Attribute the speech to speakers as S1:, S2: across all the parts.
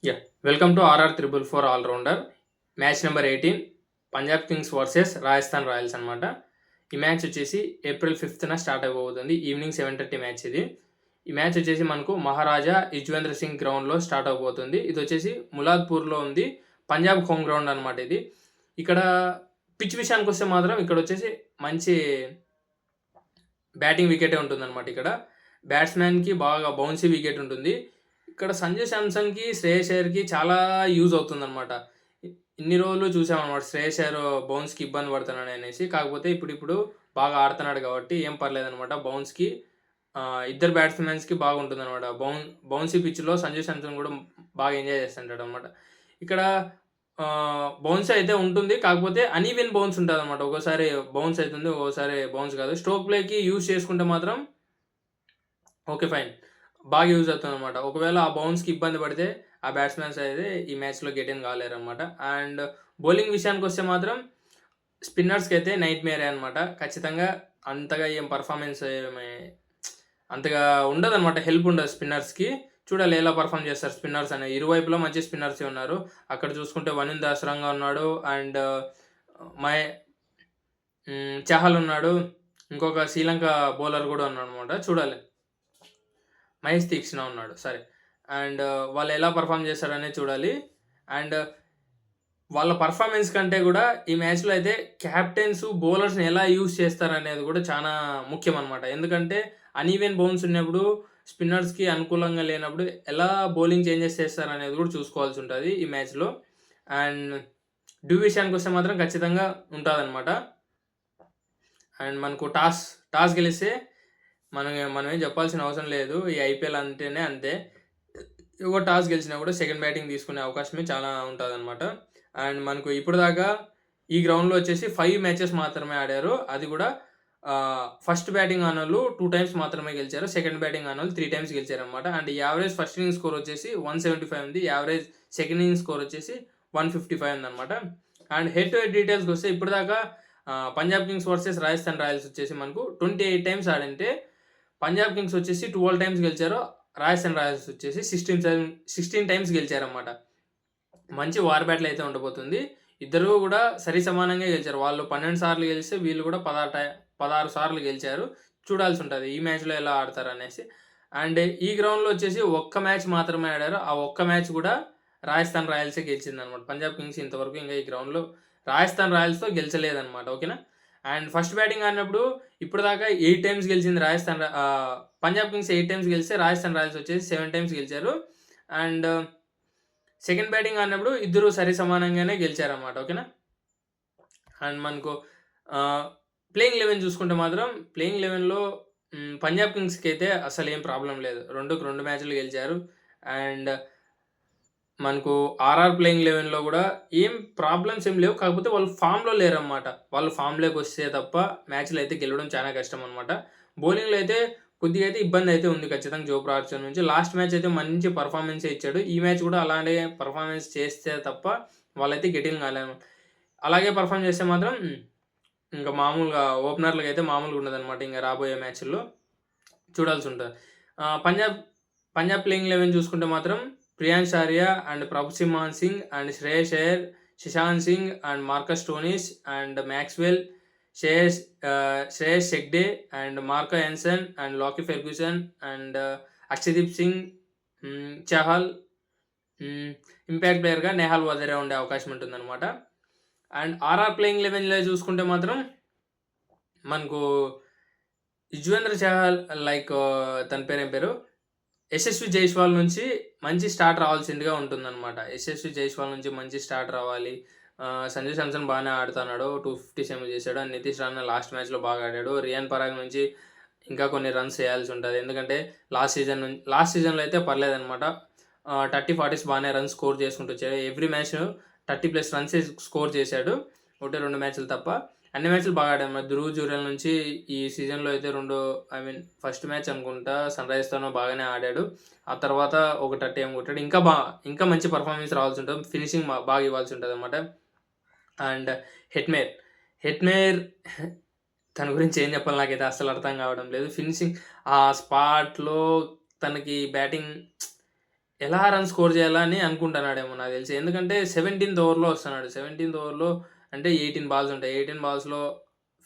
S1: Yeah, welcome to RR Triple Four All Rounder. Match number 18 Punjab Kings versus Rajasthan Royals అనమాట. ఈ match వచ్చేసి April 5న start అయిపోతుంది. Evening 7:30 match ఇది. ఈ మ్యాచ్ వచ్చేసి మనకు మహారాజా యుజ్వేంద్ర సింగ్ గ్రౌండ్లో స్టార్ట్ అవబోతుంది. ఇది వచ్చేసి ములాద్పూర్లో ఉంది. పంజాబ్ హోమ్ గ్రౌండ్ అనమాట ఇది. ఇక్కడ పిచ్ విషయానికి వస్తే మాత్రం ఇక్కడ వచ్చేసి మంచి బ్యాటింగ్ వికెటే ఉంటుందన్నమాట. ఇక్కడ బ్యాట్స్మెన్కి బాగా బౌన్సీ వికెట్ ఉంటుంది. ఇక్కడ సంజయ్ శాంసన్కి శ్రేయస్ అయ్యర్కి చాలా యూజ్ అవుతుందన్నమాట. ఇన్ని రోజులు చూసామన్నమాట శ్రేయస్ అయ్యర్ బౌన్స్కి ఇబ్బంది పడుతున్నాడు అనేసి. కాకపోతే ఇప్పుడు బాగా ఆడుతున్నాడు కాబట్టి ఏం పర్లేదనమాట. బౌన్స్కి ఇద్దరు బ్యాట్స్మెన్స్కి బాగుంటుంది అనమాట. బౌన్సీ పిచ్లో సంజయ్ శాంసన్ కూడా బాగా ఎంజాయ్ చేస్తుంటాడు అనమాట. ఇక్కడ బౌన్స్ అయితే ఉంటుంది, కాకపోతే అన్ఈవెన్ బౌన్స్ ఉంటుంది అనమాట. ఒక్కోసారి బౌన్స్ అవుతుంది, ఒక్కోసారి బౌన్స్ కాదు. స్ట్రోక్ ప్లేకి యూజ్ చేసుకుంటే మాత్రం ఓకే ఫైన్, బాగా యూజ్ అవుతుంది అనమాట. ఒకవేళ ఆ బౌన్స్కి ఇబ్బంది పడితే ఆ బ్యాట్స్మెన్స్ అయితే ఈ మ్యాచ్లో గెట్ ఇన్ కాలేరు అనమాట. అండ్ బౌలింగ్ విషయానికి వస్తే మాత్రం స్పిన్నర్స్కి అయితే నైట్ మేరే అనమాట. ఖచ్చితంగా అంతగా ఏం పర్ఫార్మెన్స్ అంతగా ఉండదు అనమాట, హెల్ప్ ఉండదు స్పిన్నర్స్కి. చూడాలి ఎలా పర్ఫామ్ చేస్తారు స్పిన్నర్స్ అనేది. ఇరువైపులో మంచి స్పిన్నర్స్ ఉన్నారు. అక్కడ చూసుకుంటే వనింద్ దాసరంగా ఉన్నాడు, అండ్ చహల్ ఉన్నాడు, ఇంకొక శ్రీలంక బౌలర్ కూడా ఉన్నాడు అనమాట. చూడాలి, మహేష్ తీక్షణ ఉన్నాడు సరే. అండ్ వాళ్ళు ఎలా పర్ఫామ్ చేస్తారనేది చూడాలి. అండ్ వాళ్ళ పర్ఫార్మెన్స్ కంటే కూడా ఈ మ్యాచ్లో అయితే క్యాప్టెన్స్ బౌలర్స్ని ఎలా యూజ్ చేస్తారనేది కూడా చాలా ముఖ్యం అనమాట. ఎందుకంటే అన్ఈవెన్ బౌన్స్ ఉన్నప్పుడు స్పిన్నర్స్కి అనుకూలంగా లేనప్పుడు ఎలా బౌలింగ్ చేంజెస్ చేస్తారనేది కూడా చూసుకోవాల్సి ఉంటుంది ఈ మ్యాచ్లో. అండ్ డ్యూ విషయానికి వస్తే మాత్రం ఖచ్చితంగా ఉంటుందన్నమాట. అండ్ మనకు టాస్ గెలిస్తే మనం ఏం చెప్పాల్సిన అవసరం లేదు. ఈ ఐపీఎల్ అంటేనే అంతే. ఒక టాస్ గెలిచినా కూడా సెకండ్ బ్యాటింగ్ తీసుకునే అవకాశమే చాలా ఉంటుందన్నమాట. అండ్ మనకు ఇప్పుడు దాకా ఈ గ్రౌండ్లో వచ్చేసి 5 మ్యాచెస్ మాత్రమే ఆడారు. అది కూడా ఫస్ట్ బ్యాటింగ్ ఆనోళ్ళు 2 టైమ్స్ మాత్రమే గెలిచారు, సెకండ్ బ్యాటింగ్ ఆనోళ్ళు 3 టైమ్స్ గెలిచారనమాట. And average first inning score వచ్చేసి 175 ఉంది, యావరేజ్ సెకండ్ ఇన్నింగ్ స్కోర్ వచ్చేసి 155 ఉందన్నమాట. అండ్ హెడ్ టు హెడ్ డీటెయిల్స్కి వస్తే ఇప్పుడు దాకా Punjab Kings versus Rajasthan Royals వచ్చేసి మనకు 28 టైమ్స్ ఆడింటే పంజాబ్ కింగ్స్ వచ్చేసి 12 టైమ్స్ గెలిచారు, రాజస్థాన్ రాయల్స్ వచ్చేసి 16 టైమ్స్ గెలిచారన్నమాట. మంచి వార్ బ్యాటిల్ అయితే ఉండబోతుంది. ఇద్దరు కూడా సరి సమానంగా గెలిచారు. వాళ్ళు 12 సార్లు గెలిస్తే వీళ్ళు కూడా 16 సార్లు గెలిచారు. చూడాల్సి ఉంటుంది ఈ మ్యాచ్లో ఎలా ఆడతారు అనేసి. అండ్ ఈ గ్రౌండ్లో వచ్చేసి ఒక్క మ్యాచ్ మాత్రమే ఆడారు. ఆ ఒక్క మ్యాచ్ కూడా రాజస్థాన్ రాయల్సే గెలిచిందనమాట. పంజాబ్ కింగ్స్ ఇంతవరకు ఇంకా ఈ గ్రౌండ్లో రాజస్థాన్ రాయల్స్తో గెలిచలేదన్నమాట. ఓకేనా. అండ్ ఫస్ట్ బ్యాటింగ్ ఆడినప్పుడు ఇప్పుడు దాకా 8 టైమ్స్ గెలిచింది పంజాబ్ కింగ్స్ 8 టైమ్స్ గెలిస్తే రాజస్థాన్ రాయల్స్ వచ్చేసి 7 టైమ్స్ గెలిచారు. అండ్ సెకండ్ బ్యాటింగ్ ఆడినప్పుడు ఇద్దరు సరి సమానంగానే గెలిచారన్నమాట. ఓకేనా. అండ్ మనకు ప్లేయింగ్ 11 చూసుకుంటే మాత్రం ప్లేయింగ్ 11లో పంజాబ్ కింగ్స్కి అయితే అసలు ఏం ప్రాబ్లం లేదు, 2 మ్యాచ్లు గెలిచారు. అండ్ మనకు ఆర్ఆర్ ప్లేయింగ్ 11లో కూడా ఏం ప్రాబ్లమ్స్ ఏం లేవు, కాకపోతే వాళ్ళు ఫామ్లో లేరన్నమాట. వాళ్ళు ఫామ్లోకి వస్తే తప్ప మ్యాచ్లు అయితే గెలవడం చాలా కష్టం అనమాట. బౌలింగ్లో అయితే కొద్దిగా అయితే ఇబ్బంది అయితే ఉంది ఖచ్చితంగా జోఫ్రా ఆర్చర్ నుంచి. లాస్ట్ మ్యాచ్ అయితే మంచి పర్ఫార్మెన్స్ ఇచ్చాడు. ఈ మ్యాచ్ కూడా అలానే పర్ఫార్మెన్స్ చేస్తే తప్ప వాళ్ళైతే గెటింగ్ కాలేము. అలాగే పర్ఫామ్ చేస్తే మాత్రం ఇంకా మామూలుగా ఓపెనర్లకు అయితే మామూలుగా ఉండదన్నమాట. ఇంకా రాబోయే మ్యాచ్ల్లో చూడాల్సి ఉంటుంది. పంజాబ్ ప్లేయింగ్ 11 చూసుకుంటే మాత్రం Priyansh Arya and Prabhsimran Singh and Shreyas Iyer, Shashank Singh and Marcus Stoinis and Maxwell, Shreyas Hegde and Marco Jansen and Lockie Ferguson and Akashdeep Singh, Chahal, impact ప్లేయర్గా నెహాల్ వజరే ఉండే అవకాశం ఉంటుందన్నమాట. అండ్ ఆర్ఆర్ ప్లేయింగ్ 11లో చూసుకుంటే మాత్రం మనకు యుజ్వేంద్ర చహల్ తన పేరు యశస్వి జైస్వాల్ నుంచి మంచి స్టార్ట్ రావాల్సిందిగా ఉంటుందన్నమాట. యశస్వి జైస్వాల్ నుంచి మంచి స్టార్ట్ రావాలి. సంజయ్ శాంసన్ బాగానే ఆడుతున్నాడు, 257 చేశాడు. అండ్ నితీష్ రాణా లాస్ట్ మ్యాచ్లో బాగా ఆడాడు. రియాన్ పరాగ్ నుంచి ఇంకా కొన్ని రన్స్ చేయాల్సి ఉంటుంది. ఎందుకంటే లాస్ట్ సీజన్లో అయితే పర్లేదన్నమాట. 30-40 బాగానే రన్స్ స్కోర్ చేసుకుంటూ వచ్చాడు. ఎవ్రీ మ్యాచ్ 30+ రన్స్ స్కోర్ చేశాడు, 1-2 మ్యాచ్లు తప్ప. అన్ని మ్యాచ్లు బాగా ఆడాడు. ధ్రువ్ జురెల్ నుంచి ఈ సీజన్లో అయితే ఫస్ట్ మ్యాచ్ అనుకుంటా సన్ రైజర్స్తోనో బాగానే ఆడాడు. ఆ తర్వాత ఒక 30 ఏం కొట్టాడు. ఇంకా మంచి పర్ఫార్మెన్స్ రావాల్సి ఉంటుంది, ఫినిషింగ్ బాగా ఇవ్వాల్సి ఉంటుంది అనమాట. అండ్ హెట్మేర్ తన గురించి ఏం చెప్పాలి నాకైతే అస్సలు అర్థం కావడం లేదు. ఫినిషింగ్ ఆ స్పాట్లో తనకి బ్యాటింగ్ ఎలా రన్ స్కోర్ చేయాలా అని అనుకుంటున్నాడేమో నాకు తెలిసి. ఎందుకంటే 17థ్ ఓవర్‌లో వస్తున్నాడు. 17థ్ ఓవర్‌లో అంటే 18 బాల్స్ ఉంటాయి. 18 బాల్స్‌లో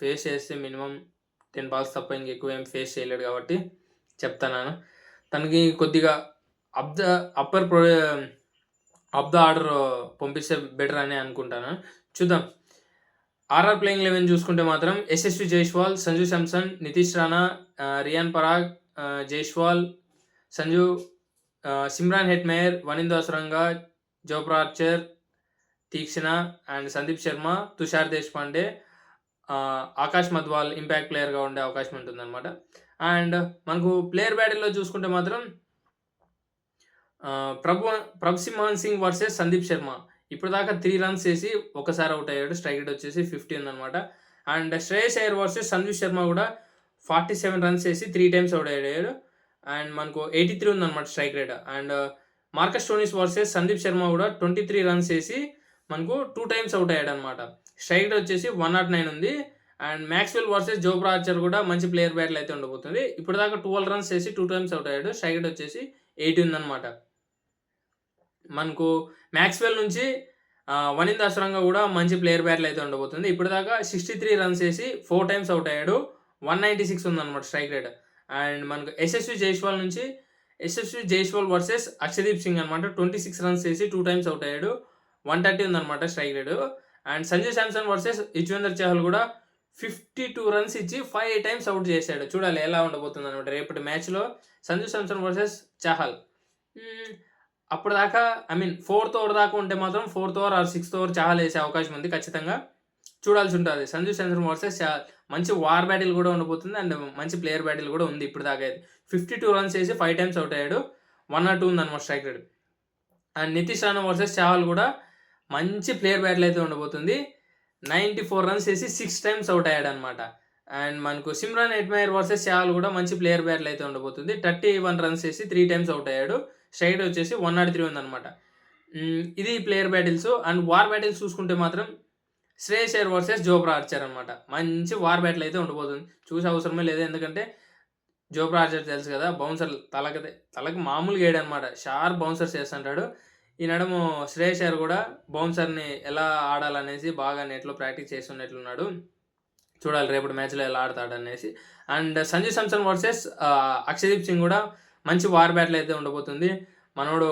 S1: ఫేస్ చేస్తే మినిమమ్ 10 బాల్స్ తప్ప ఇంకెక్కువ ఏం ఫేస్ చేయలేడు కాబట్టి చెప్తున్నాను. తనకి కొద్దిగా up the upper pro up the order పంపిస్తే బెటర్ అని అనుకుంటాను. చూద్దాం. ఆర్ఆర్ ప్లేయింగ్ 11 చూసుకుంటే మాత్రం Yashasvi Jaiswal, Sanju Samson, Nitish Rana, Riyan Parag, Jaiswal, Sanju, Shimron Hetmyer, Wanindu Hasaranga, Jofra Archer, Theekshana and Sandeep Sharma, Tushar Deshpande, Akash Madhwal impact ప్లేయర్‌గా ఉండే అవకాశం ఉంటుందన్నమాట. అండ్ మనకు ప్లేయర్ బ్యాటిల్‌లో చూసుకుంటే మాత్రం ప్రభ్ సింహాన్ సింగ్ వర్సెస్ సందీప్ శర్మ. ఇప్పటిదాకా 3 రన్స్ చేసి ఒకసారి ఔట్ అయ్యాడు. స్ట్రైక్ రేట్ వచ్చేసి 50 ఉందన్నమాట. అండ్ శ్రేయస్ అయ్యర్ వర్సెస్ సంజు శర్మ కూడా 47 రన్స్ చేసి 3 టైమ్స్ ఔట్ అయ్యాడు. అండ్ మనకు 83 ఉందన్నమాట strike rate. And Marcus Stoinis versus Sandeep Sharma కూడా 23 రన్స్ చేసి మనకు 2 టైమ్స్ ఔట్ అయ్యాడన్నమాట. స్ట్రైక్ రేట్ వచ్చేసి 109 ఉంది. And Maxwell versus Jofra Archer కూడా మంచి ప్లేయర్ బ్యాటిల్ అయితే ఉండబోతుంది. ఇప్పటిదాకా 12 రన్స్ చేసి 2 టైమ్స్ ఔట్ అయ్యాడు. స్ట్రైక్ రేట్ వచ్చేసి 80 ఉందన్నమాట. మనకు మ్యాక్స్‌వెల్ నుంచి వనింద అసురంగా కూడా మంచి ప్లేయర్ బ్యాటిల్ అయితే ఉండబోతుంది. ఇప్పటిదాకా 63 రన్స్ చేసి 4 టైమ్స్ ఔట్ అయ్యాడు. 196 ఉందన్నమాట స్ట్రైక్ రేట్. అండ్ మనకు యశస్వి జైస్వాల్ వర్సెస్ అక్షదీప్ సింగ్ అనమాట. 26 రన్స్ చేసి 2 టైమ్స్ ఔట్ అయ్యాడు. 130 ఉందన్నమాట strike rate. And Sanju Samson versus Yuzvendra Chahal కూడా 52 రన్స్ ఇచ్చి 5 టైమ్స్ ఔట్ చేశాడు. చూడాలి ఎలా ఉండబోతుందన్నమాట రేపటి మ్యాచ్‌లో సంజు శాంసన్ వర్సెస్ చహల్. అప్పటిదాకా ఫోర్త్ ఓవర్ దాకా ఉంటే మాత్రం 4థ్ ఓవర్ ఆర్ 6థ్ ఓవర్ చహల్ వేసే అవకాశం ఉంది. ఖచ్చితంగా చూడాల్సి ఉంటుంది. సంజు శాంసన్ వర్సెస్ చహల్ మంచి వార్ బ్యాటిల్ కూడా ఉండబోతుంది. అండ్ మంచి ప్లేయర్ బ్యాటిల్ కూడా ఉంది ఇప్పటిదాకా అయితే. 52 రన్స్ చేసి 5 టైమ్స్ ఔట్ అయ్యాడు. 102 ఉందన్నమాట strike rate. And Nitish Rana versus Chahal కూడా మంచి ప్లేయర్ బ్యాటిల్ అయితే ఉండబోతుంది. 94 రన్స్ చేసి 6 టైమ్స్ ఔట్ అయ్యాడనమాట. అండ్ మనకు సిమ్రాన్ హెట్మేయర్ వర్సెస్ చహల్ కూడా మంచి ప్లేయర్ బ్యాటిల్ అయితే ఉండబోతుంది. 31 రన్స్ చేసి 3 టైమ్స్ ఔట్ అయ్యాడు. స్ట్రైక్ రేట్ వచ్చేసి 103 ఉందన్నమాట. ఇది player battles. And war battles చూసుకుంటే మాత్రం Shreyas Iyer versus Jofra Archer అనమాట. మంచి వార్ బ్యాటిల్ అయితే ఉండబోతుంది. చూసే అవసరమే లేదు. ఎందుకంటే జోఫ్రా ఆర్చర్ తెలుసు కదా, బౌన్సర్ తలకి మామూలుగా వేయడనమాట. షార్ప్ బౌన్సర్స్ చేస్తుంటాడు. ఈ నడుము శ్రేయస్ అయ్యర్ కూడా బౌన్సర్ని ఎలా ఆడాలనేసి బాగా నెట్లో ప్రాక్టీస్ చేస్తున్నట్లున్నాడు. చూడాలి రేపటి మ్యాచ్‌లో ఎలా ఆడతాడనేసి. అండ్ సంజు శాంసన్ వర్సెస్ అక్షదీప్ సింగ్ కూడా మంచి వార్ బ్యాటిల్ అయితే ఉండబోతుంది. మనోడు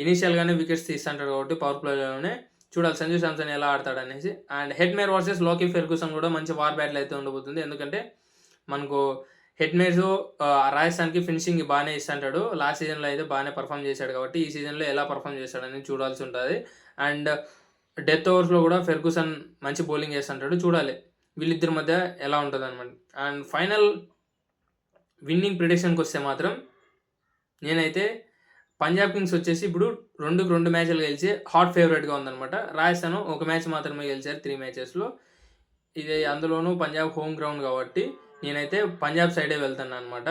S1: ఇనీషియల్‌గానే వికెట్స్ తీస్తుంటాడు కాబట్టి పవర్ ప్లేలోనే. చూడాలి సంజు శాంసన్ ఎలా ఆడతాడనేసి. అండ్ హెట్మేయర్ వర్సెస్ లోకీ ఫెర్గ్యూసన్ కూడా మంచి వార్ బ్యాటిల్ అయితే ఉండబోతుంది. ఎందుకంటే మనకు హెట్మేయర్ రాజస్థాన్‌కి ఫినిషింగ్ బాగానే ఇస్తుంటాడు. లాస్ట్ సీజన్‌లో అయితే బాగానే పర్ఫామ్ చేశాడు కాబట్టి ఈ సీజన్‌లో ఎలా పర్ఫామ్ చేస్తాడని చూడాల్సి ఉంటుంది. అండ్ డెత్ ఓవర్స్‌లో కూడా ఫెర్గ్యూసన్ మంచి బౌలింగ్ చేస్తుంటాడు. చూడాలి వీళ్ళిద్దరి మధ్య ఎలా ఉంటుందన్నమాట. అండ్ ఫైనల్ విన్నింగ్ ప్రిడిక్షన్‌కి వస్తే మాత్రం నేనైతే పంజాబ్ కింగ్స్ వచ్చేసి ఇప్పుడు 2 మ్యాచ్‌లు గెలిచి హాట్ ఫేవరెట్‌గా ఉందన్నమాట. రాజస్థాన్ ఒక మ్యాచ్ మాత్రమే గెలిచారు 3 మ్యాచెస్‌లో. ఇది అందులోనూ పంజాబ్ హోమ్ గ్రౌండ్ కాబట్టి నేనైతే పంజాబ్ సైడే వెళ్తానన్నమాట.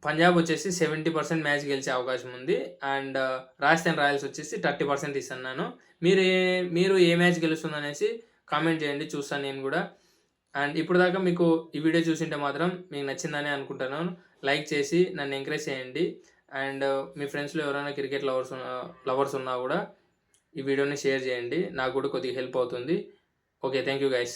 S1: పంజాబ్ వచ్చేసి 70% మ్యాచ్ గెలిచే అవకాశం ఉంది. అండ్ రాజస్థాన్ రాయల్స్ వచ్చేసి 30% ఇస్తున్నాను. మీరు ఏ మ్యాచ్ గెలుస్తుందనేసి కామెంట్ చేయండి, చూస్తాను నేను కూడా. అండ్ ఇప్పటిదాకా మీకు ఈ వీడియో చూసింటే మాత్రం మీకు నచ్చిందని అనుకుంటున్నాను. లైక్ చేసి నన్ను ఎంకరేజ్ చేయండి. అండ్ మీ ఫ్రెండ్స్‌లో ఎవరైనా క్రికెట్ లవర్స్ ఉన్నా కూడా ఈ వీడియోని షేర్ చేయండి. నాకు కూడా కొద్దిగా హెల్ప్ అవుతుంది. ఓకే. Thank you guys.